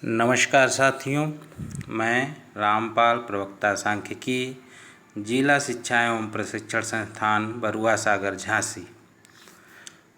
नमस्कार साथियों, मैं रामपाल, प्रवक्ता सांख्यिकी, जिला शिक्षा एवं प्रशिक्षण संस्थान बरुआ सागर झांसी।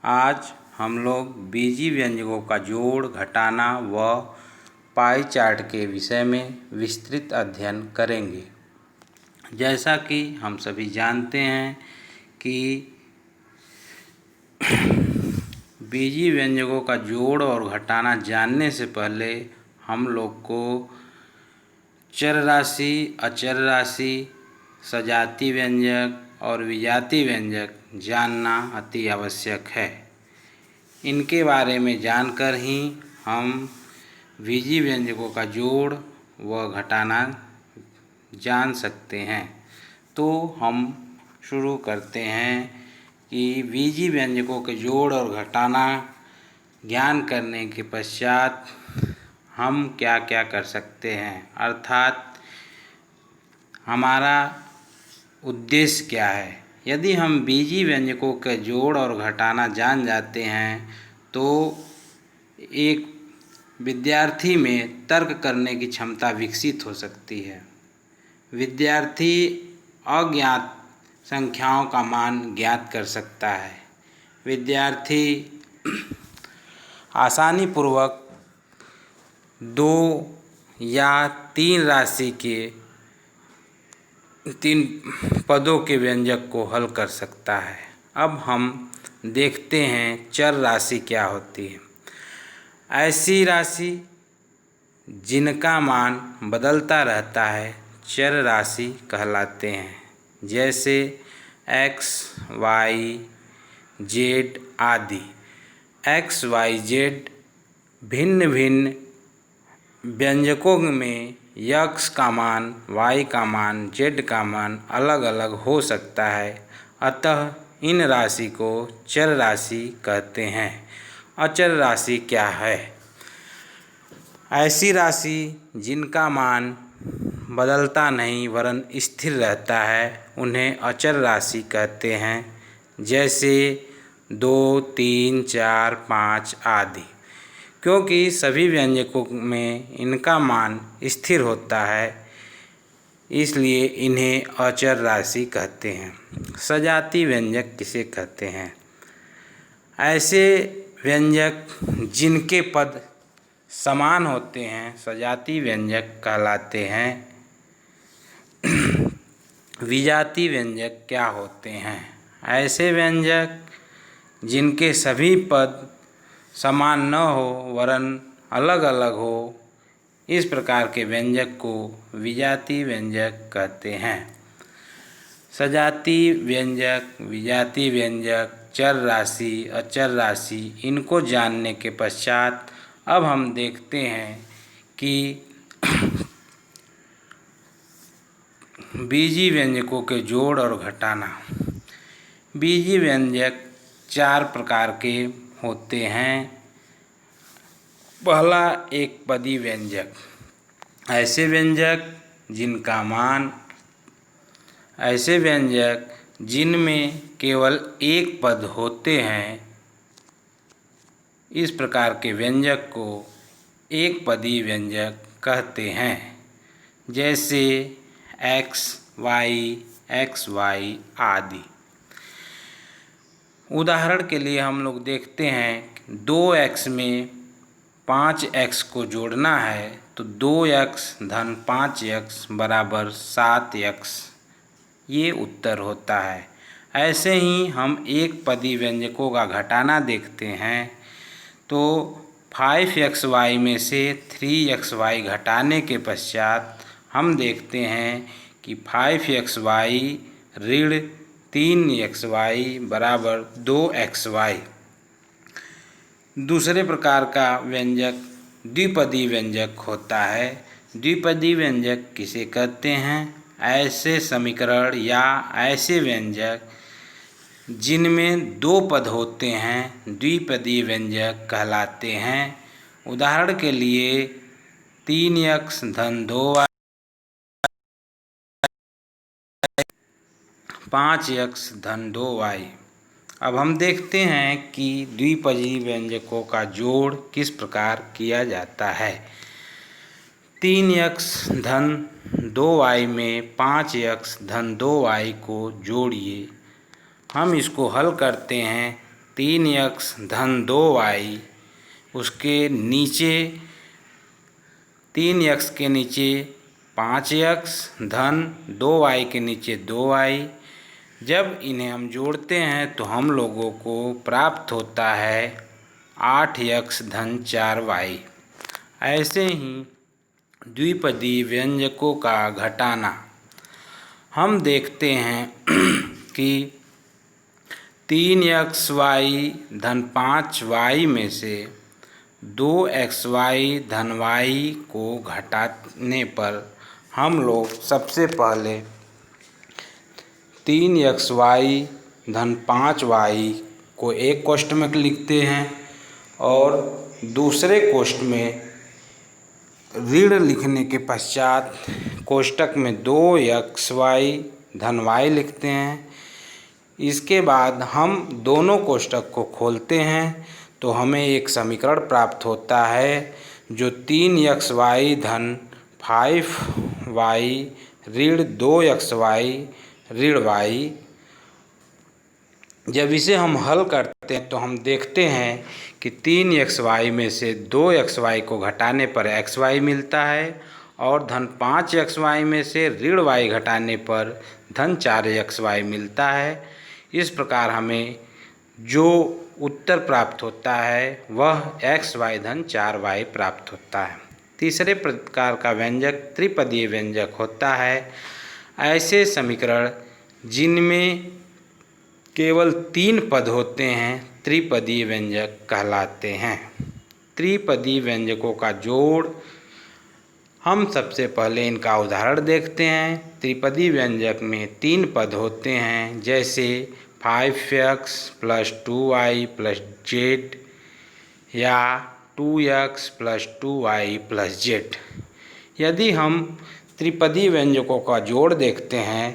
आज हम लोग बीजी व्यंजकों का जोड़, घटाना व पाई चार्ट के विषय में विस्तृत अध्ययन करेंगे। जैसा कि हम सभी जानते हैं कि बीजी व्यंजकों का जोड़ और घटाना जानने से पहले हम लोग को चर राशि, अचर राशि, सजाती व्यंजक और विजाती व्यंजक जानना अति आवश्यक है। इनके बारे में जानकर ही हम बीजी व्यंजकों का जोड़ व घटाना जान सकते हैं। तो हम शुरू करते हैं कि बीजी व्यंजकों के जोड़ और घटाना ज्ञान करने के पश्चात हम क्या क्या कर सकते हैं, अर्थात हमारा उद्देश्य क्या है। यदि हम बीजी व्यंजकों के जोड़ और घटाना जान जाते हैं तो एक विद्यार्थी में तर्क करने की क्षमता विकसित हो सकती है। विद्यार्थी अज्ञात संख्याओं का मान ज्ञात कर सकता है। विद्यार्थी आसानी पूर्वक 2 या 3 राशि के 3 पदों के व्यंजक को हल कर सकता है। अब हम देखते हैं चर राशि क्या होती है। ऐसी राशि जिनका मान बदलता रहता है चर राशि कहलाते हैं, जैसे x, y, z आदि। x, y, z भिन्न भिन्न व्यंजकों में x का मान, y का मान, z का मान अलग अलग हो सकता है, अतः इन राशि को चर राशि कहते हैं। अचर राशि क्या है? ऐसी राशि जिनका मान बदलता नहीं वरन स्थिर रहता है उन्हें अचर राशि कहते हैं, जैसे 2, 3, 4, 5 आदि। क्योंकि सभी व्यंजकों में इनका मान स्थिर होता है, इसलिए इन्हें अचर राशि कहते हैं। सजाती व्यंजक किसे कहते हैं? ऐसे व्यंजक जिनके पद समान होते हैं सजाती व्यंजक कहलाते हैं। विजाती व्यंजक क्या होते हैं? ऐसे व्यंजक जिनके सभी पद समान न हो वरन अलग अलग हो, इस प्रकार के व्यंजक को विजाती व्यंजक कहते हैं। सजाती व्यंजक, विजाती व्यंजक, चर राशि, अचर राशि, इनको जानने के पश्चात अब हम देखते हैं कि बीजी व्यंजकों के जोड़ और घटाना। बीजी व्यंजक 4 प्रकार के होते हैं। पहला एक पदी व्यंजक। ऐसे व्यंजक जिनमें केवल एक पद होते हैं, इस प्रकार के व्यंजक को एक पदी व्यंजक कहते हैं, जैसे x, y, xy आदि। उदाहरण के लिए हम लोग देखते हैं 2x में 5x को जोड़ना है तो 2x धन 5x बराबर 7x, ये उत्तर होता है। ऐसे ही हम एक पदी व्यंजकों का घटाना देखते हैं तो 5xy में से 3xy घटाने के पश्चात हम देखते हैं कि 5xy ऋण 3xy बराबर 2xy। दूसरे प्रकार का व्यंजक द्विपदी व्यंजक होता है। द्विपदी व्यंजक किसे कहते हैं? ऐसे समीकरण या ऐसे व्यंजक जिनमें 2 पद होते हैं द्विपदी व्यंजक कहलाते हैं। उदाहरण के लिए 3x धन 2y, 5x धन 2y। अब हम देखते हैं कि द्विपदी व्यंजकों का जोड़ किस प्रकार किया जाता है। 3x धन 2y में 5x धन 2y को जोड़िए। हम इसको हल करते हैं। 3x धन 2y, उसके नीचे 3x के नीचे 5x धन 2y के नीचे 2y। जब इन्हें हम जोड़ते हैं तो हम लोगों को प्राप्त होता है 8x धन 4y। ऐसे ही द्विपदी व्यंजकों का घटाना हम देखते हैं कि 3xy धन 5y में से 2xy धन y को घटाने पर हम लोग सबसे पहले 3xy धन 5y को एक कोष्ठ में लिखते हैं और दूसरे कोष्ठ में ऋण लिखने के पश्चात कोष्ठक में 2xy धन y लिखते हैं। इसके बाद हम दोनों कोष्ठक को खोलते हैं तो हमें एक समीकरण प्राप्त होता है जो 3xy धन 5y ऋण 2xy ऋण y। जब इसे हम हल करते हैं तो हम देखते हैं कि 3xy में से 2xy को घटाने पर xy मिलता है और धन 5xy में से ऋण y घटाने पर धन 4xy मिलता है। इस प्रकार हमें जो उत्तर प्राप्त होता है वह xy धन 4y प्राप्त होता है। तीसरे प्रकार का व्यंजक त्रिपदीय व्यंजक होता है। ऐसे समीकरण जिनमें केवल 3 पद होते हैं त्रिपदीय व्यंजक कहलाते हैं। त्रिपदीय व्यंजकों का जोड़ हम सबसे पहले इनका उदाहरण देखते हैं। त्रिपदीय व्यंजक में 3 पद होते हैं, जैसे 5x plus 2y plus z या 2x plus 2y plus z। यदि हम त्रिपदीय व्यंजकों का जोड़ देखते हैं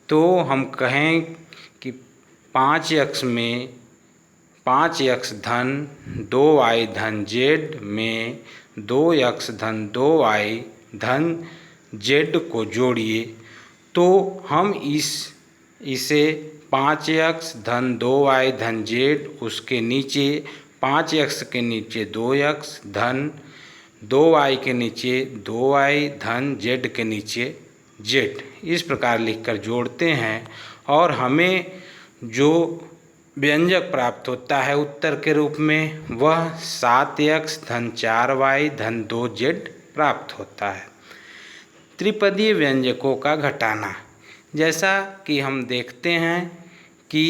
तो हम कहें कि 5x में 5x धन 2y धन z में 2x धन 2y धन z को जोड़िए तो हम इसे 5x धन 2y धन z, उसके नीचे 5x के नीचे 2x धन 2y के नीचे 2y धन z के नीचे z, इस प्रकार लिखकर जोड़ते हैं और हमें जो व्यंजक प्राप्त होता है उत्तर के रूप में वह 7x धन 4y धन 2z प्राप्त होता है। त्रिपदीय व्यंजकों का घटाना, जैसा कि हम देखते हैं कि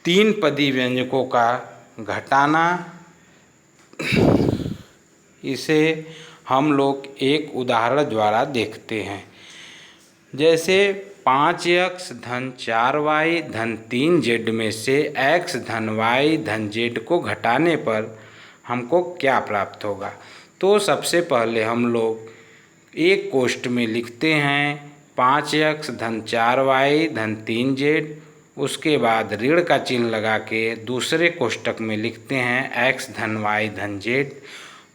3 पदी व्यंजकों का घटाना, इसे हम लोग एक उदाहरण द्वारा देखते हैं। जैसे 5x धन 4y धन 3z में से x धन y धन z को घटाने पर हमको क्या प्राप्त होगा। तो सबसे पहले हम लोग एक कोष्ठ में लिखते हैं 5x धन 4y धन 3z, उसके बाद ऋण का चिन्ह लगा के दूसरे कोष्ठक में लिखते हैं x धन y धन z।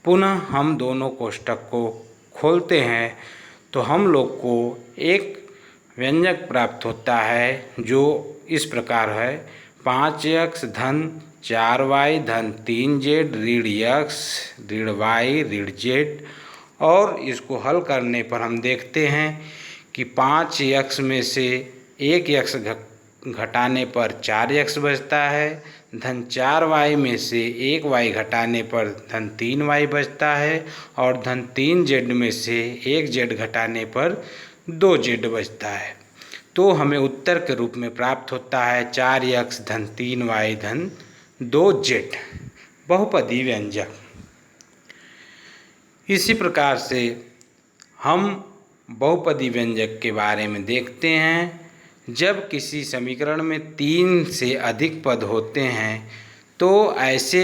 पुनः हम दोनों कोष्ठक को खोलते हैं तो हम लोग को एक व्यंजक प्राप्त होता है जो इस प्रकार है 5x धन 4y धन 3z ऋण x ऋण y ऋण z। और इसको हल करने पर हम देखते हैं कि 5x में से 1x घटाने पर 4x बचता है, धन 4y में से 1y घटाने पर धन 3y बचता है और धन 3z में से 1z घटाने पर 2z बचता है। तो हमें उत्तर के रूप में प्राप्त होता है 4x धन 3y धन 2z बहुपदी व्यंजक। इसी प्रकार से हम बहुपदी व्यंजक के बारे में देखते हैं। जब किसी समीकरण में 3 से अधिक पद होते हैं तो ऐसे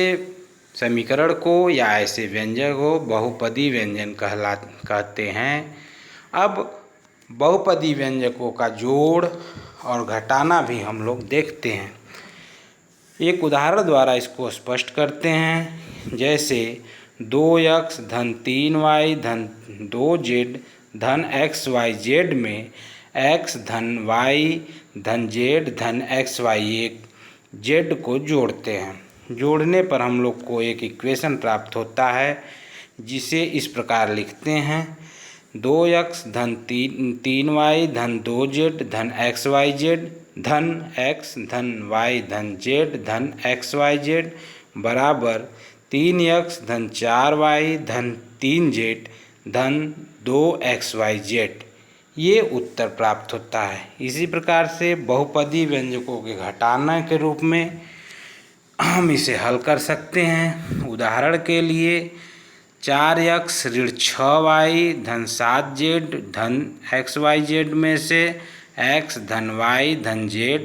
समीकरण को या ऐसे व्यंजक को बहुपदी व्यंजन कहते हैं। अब बहुपदी व्यंजकों का जोड़ और घटाना भी हम लोग देखते हैं। एक उदाहरण द्वारा इसको स्पष्ट करते हैं। जैसे 2x धन 3y धन 2z धन xyz में x धन y धन z धन xy1 z को जोड़ते हैं। जोड़ने पर हम लोग को एक इक्वेशन प्राप्त होता है, जिसे इस प्रकार लिखते हैं 2x धन 3y धन 2z धन xyz धन x धन y धन z धन xyz बराबर 3x धन 4y धन 3z धन 2xyz। ये उत्तर प्राप्त होता है। इसी प्रकार से बहुपदी व्यंजकों के घटाना के रूप में हम इसे हल कर सकते हैं। उदाहरण के लिए 4x ऋण 6y धन 7z धन xyz में से x धन y धन z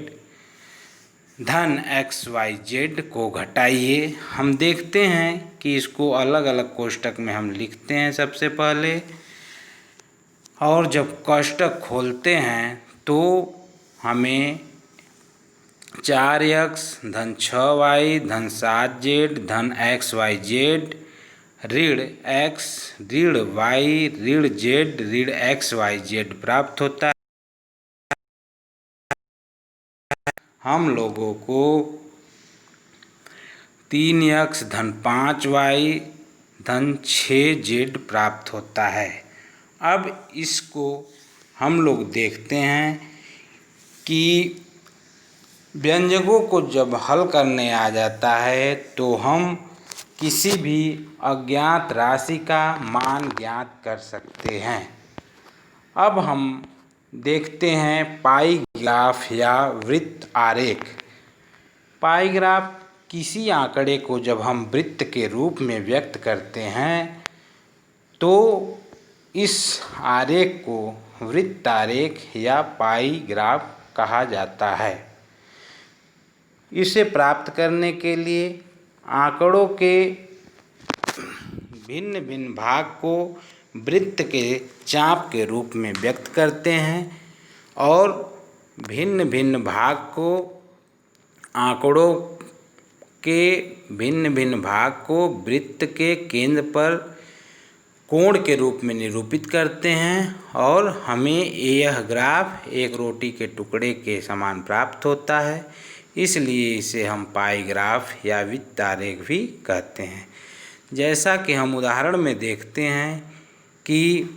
धन xyz को घटाइए। हम देखते हैं कि इसको अलग अलग कोष्टक में हम लिखते हैं सबसे पहले, और जब कोष्टक खोलते हैं तो हमें 4x धन 6y धन 7z धन xyz ऋण x ऋण y ऋण z ऋण xyz प्राप्त होता है। हम लोगों को 3x धन 5y धन 6z प्राप्त होता है। अब इसको हम लोग देखते हैं कि व्यंजकों को जब हल करने आ जाता है तो हम किसी भी अज्ञात राशि का मान ज्ञात कर सकते हैं। अब हम देखते हैं पाई ग्राफ या वृत्त आरेख। पाई ग्राफ किसी आंकड़े को जब हम वृत्त के रूप में व्यक्त करते हैं तो इस आरेख को वृत्त आरेख या पाई ग्राफ कहा जाता है। इसे प्राप्त करने के लिए आंकड़ों के भिन्न भिन्न भाग को वृत्त के चाप के रूप में व्यक्त करते हैं और भिन्न भिन्न भाग को आंकड़ों के भिन्न भिन्न भाग को वृत्त के केंद्र पर कोण के रूप में निरूपित करते हैं और हमें यह ग्राफ एक रोटी के टुकड़े के समान प्राप्त होता है। इसलिए इसे हम पाई ग्राफ या वृत्त आरेख भी कहते हैं। जैसा कि हम उदाहरण में देखते हैं कि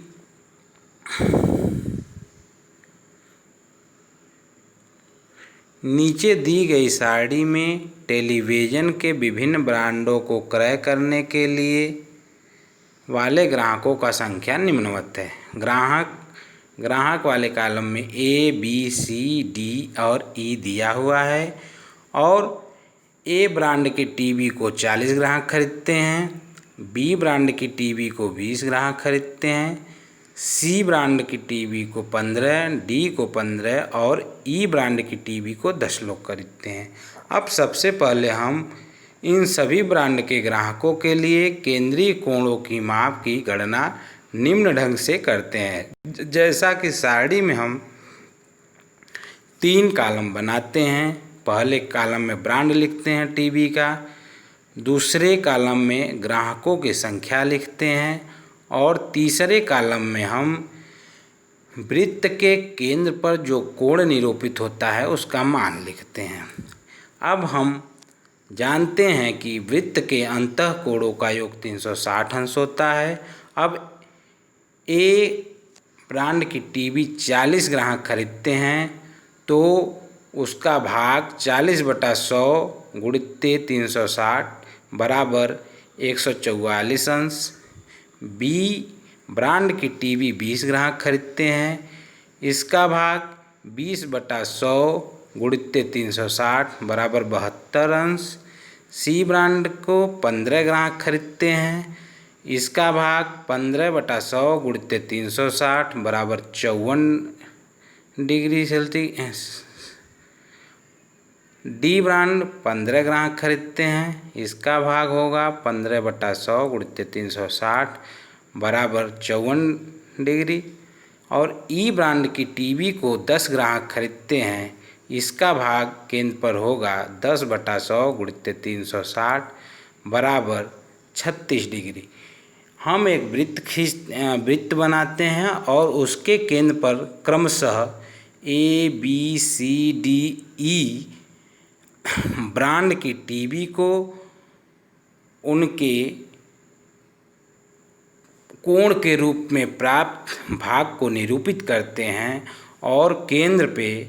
नीचे दी गई सारणी में टेलीविज़न के विभिन्न ब्रांडों को क्रय करने के लिए वाले ग्राहकों का संख्या निम्नवत है। ग्राहक वाले कॉलम में A, B, C, D और E दिया हुआ है और A ब्रांड के टीवी को 40 ग्राहक खरीदते हैं, B ब्रांड की टीवी को 20 ग्राहक खरीदते हैं, C ब्रांड की टीवी को 15, D को 15 और E ब्रांड की टीवी को 10 लोग खरीदते हैं। अब सबसे पहले हम इन सभी ब्रांड के ग्राहकों के लिए केंद्रीय कोणों की माप की गणना निम्न ढंग से करते हैं। जैसा कि सारणी में हम 3 कॉलम बनाते हैं। पहले कॉलम में ब्रांड लिखते हैं टीवी का, दूसरे कॉलम में ग्राहकों की संख्या लिखते हैं और तीसरे कॉलम में हम वृत्त के केंद्र पर जो कोण निरूपित होता है उसका मान लिखते हैं। अब हम जानते हैं कि वृत्त के अंतः कोणों का योग 360 अंश होता है। अब A ब्रांड की टीवी 40 ग्राहक खरीदते हैं तो उसका भाग 40/100 गुणित 360 बराबर 144 अंश। B ब्रांड की टीवी 20 ग्राहक खरीदते हैं, इसका भाग 20/100 गुणित 360 बराबर 72 अंश। C ब्रांड को 15 ग्राहक खरीदते हैं, इसका भाग 15/100 गुणित 360 बराबर 54 डिग्री सेल्सियस। D ब्रांड 15 ग्राहक खरीदते हैं, इसका भाग होगा 15/100 गुणित 360 बराबर 54 डिग्री। और E ब्रांड की टीवी को 10 ग्राहक खरीदते हैं, इसका भाग केंद्र पर होगा 10/100 गुणित 360 बराबर 36 डिग्री। हम एक वृत्त बनाते हैं और उसके केंद्र पर क्रमशः ABCDE ब्रांड की टीवी को उनके कोण के रूप में प्राप्त भाग को निरूपित करते हैं और केंद्र पे,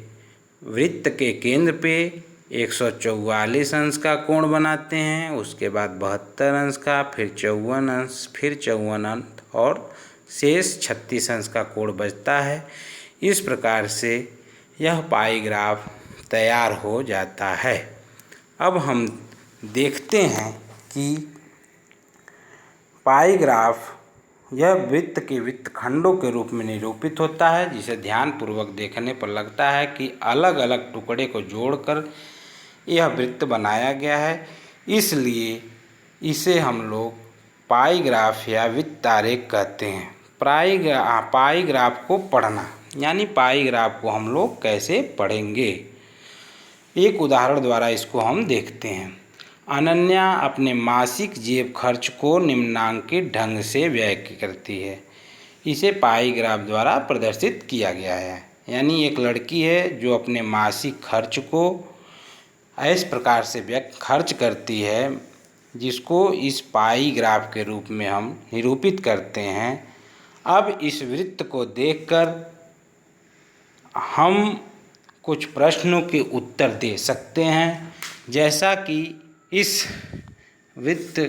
वृत्त के केंद्र पे 144 अंश का कोण बनाते हैं, उसके बाद 72 अंश का, फिर 54 अंश, फिर 54 अंश और शेष 36 अंश का कोण बचता है। इस प्रकार से यह पाई ग्राफ तैयार हो जाता है। अब हम देखते हैं कि पाई ग्राफ यह वृत्त के वृत्तखंडों के रूप में निरूपित होता है, जिसे ध्यानपूर्वक देखने पर लगता है कि अलग अलग टुकड़े को जोड़कर यह वृत्त बनाया गया है। इसलिए इसे हम लोग पाई ग्राफ या वृत्त आरेख कहते हैं। पाई ग्राफ को पढ़ना, यानी पाई ग्राफ को हम लोग कैसे पढ़ेंगे, एक उदाहरण द्वारा इसको हम देखते हैं। अनन्या अपने मासिक जेब खर्च को निम्नांकित ढंग से व्यय करती है। इसे पाई ग्राफ द्वारा प्रदर्शित किया गया है। यानी एक लड़की है जो अपने मासिक खर्च को इस प्रकार से खर्च करती है, जिसको इस पाई ग्राफ के रूप में हम निरूपित करते हैं। अब इस वृत्त को देखकर हम कुछ प्रश्नों के उत्तर दे सकते हैं, जैसा कि इस वृत्त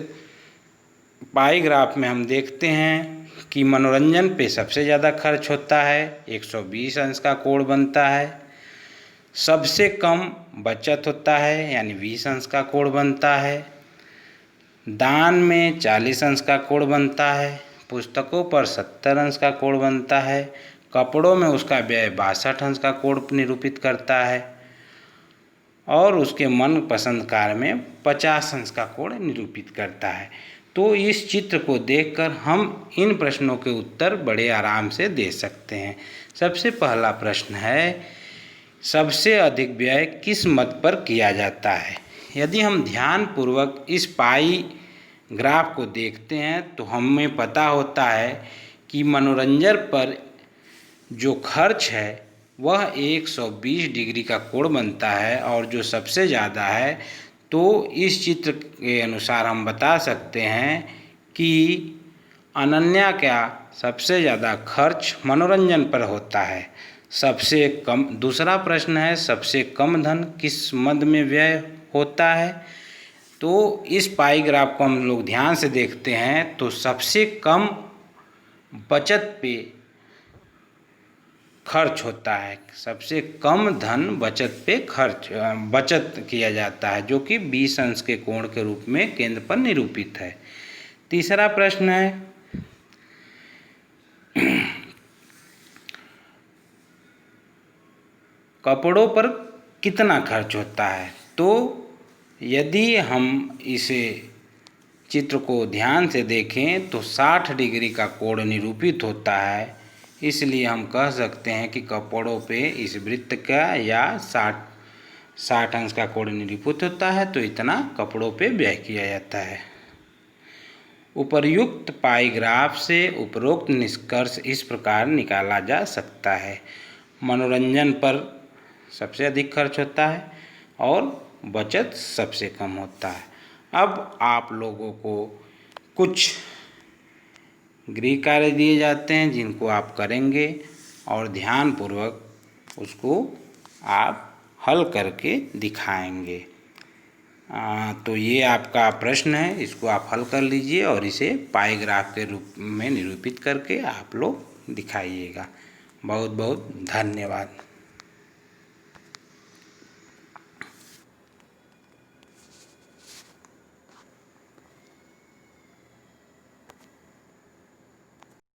पाई ग्राफ में हम देखते हैं कि मनोरंजन पे सबसे ज़्यादा खर्च होता है, 120 अंश का कोण बनता है। सबसे कम बचत होता है, यानी 20 अंश का कोण बनता है। दान में 40 अंश का कोण बनता है। पुस्तकों पर 70 अंश का कोण बनता है। कपड़ों में उसका व्यय 62 अंश का कोण निरूपित करता है और उसके मनपसंद कार में 50 अंश का कोण निरूपित करता है। तो इस चित्र को देखकर हम इन प्रश्नों के उत्तर बड़े आराम से दे सकते हैं। सबसे पहला प्रश्न है, सबसे अधिक व्यय किस मद पर किया जाता है। यदि हम ध्यानपूर्वक इस पाई ग्राफ को देखते हैं तो हमें पता होता है कि मनोरंजन पर जो खर्च है वह 120 डिग्री का कोण बनता है और जो सबसे ज़्यादा है। तो इस चित्र के अनुसार हम बता सकते हैं कि अनन्या का सबसे ज़्यादा खर्च मनोरंजन पर होता है। सबसे कम, दूसरा प्रश्न है, सबसे कम धन किस मद में व्यय होता है। तो इस पाई ग्राफ को हम लोग ध्यान से देखते हैं तो सबसे कम बचत पे खर्च होता है। सबसे कम धन बचत किया जाता है, जो कि 20 अंश के कोण के रूप में केंद्र पर निरूपित है। तीसरा प्रश्न है, कपड़ों पर कितना खर्च होता है। तो यदि हम इसे चित्र को ध्यान से देखें तो 60 डिग्री का कोण निरूपित होता है। इसलिए हम कह सकते हैं कि कपड़ों पे इस वृत्त का या 60 अंश का कोण निरूपित होता है, तो इतना कपड़ों पे व्यय किया जाता है। उपर्युक्त पाई ग्राफ से उपरोक्त निष्कर्ष इस प्रकार निकाला जा सकता है। मनोरंजन पर सबसे अधिक खर्च होता है और बचत सबसे कम होता है। अब आप लोगों को कुछ गृह कार्य दिए जाते हैं जिनको आप करेंगे और ध्यानपूर्वक उसको आप हल करके दिखाएंगे। तो ये आपका प्रश्न है, इसको आप हल कर लीजिए और इसे पाई ग्राफ के रूप में निरूपित करके आप लोग दिखाइएगा। बहुत बहुत धन्यवाद।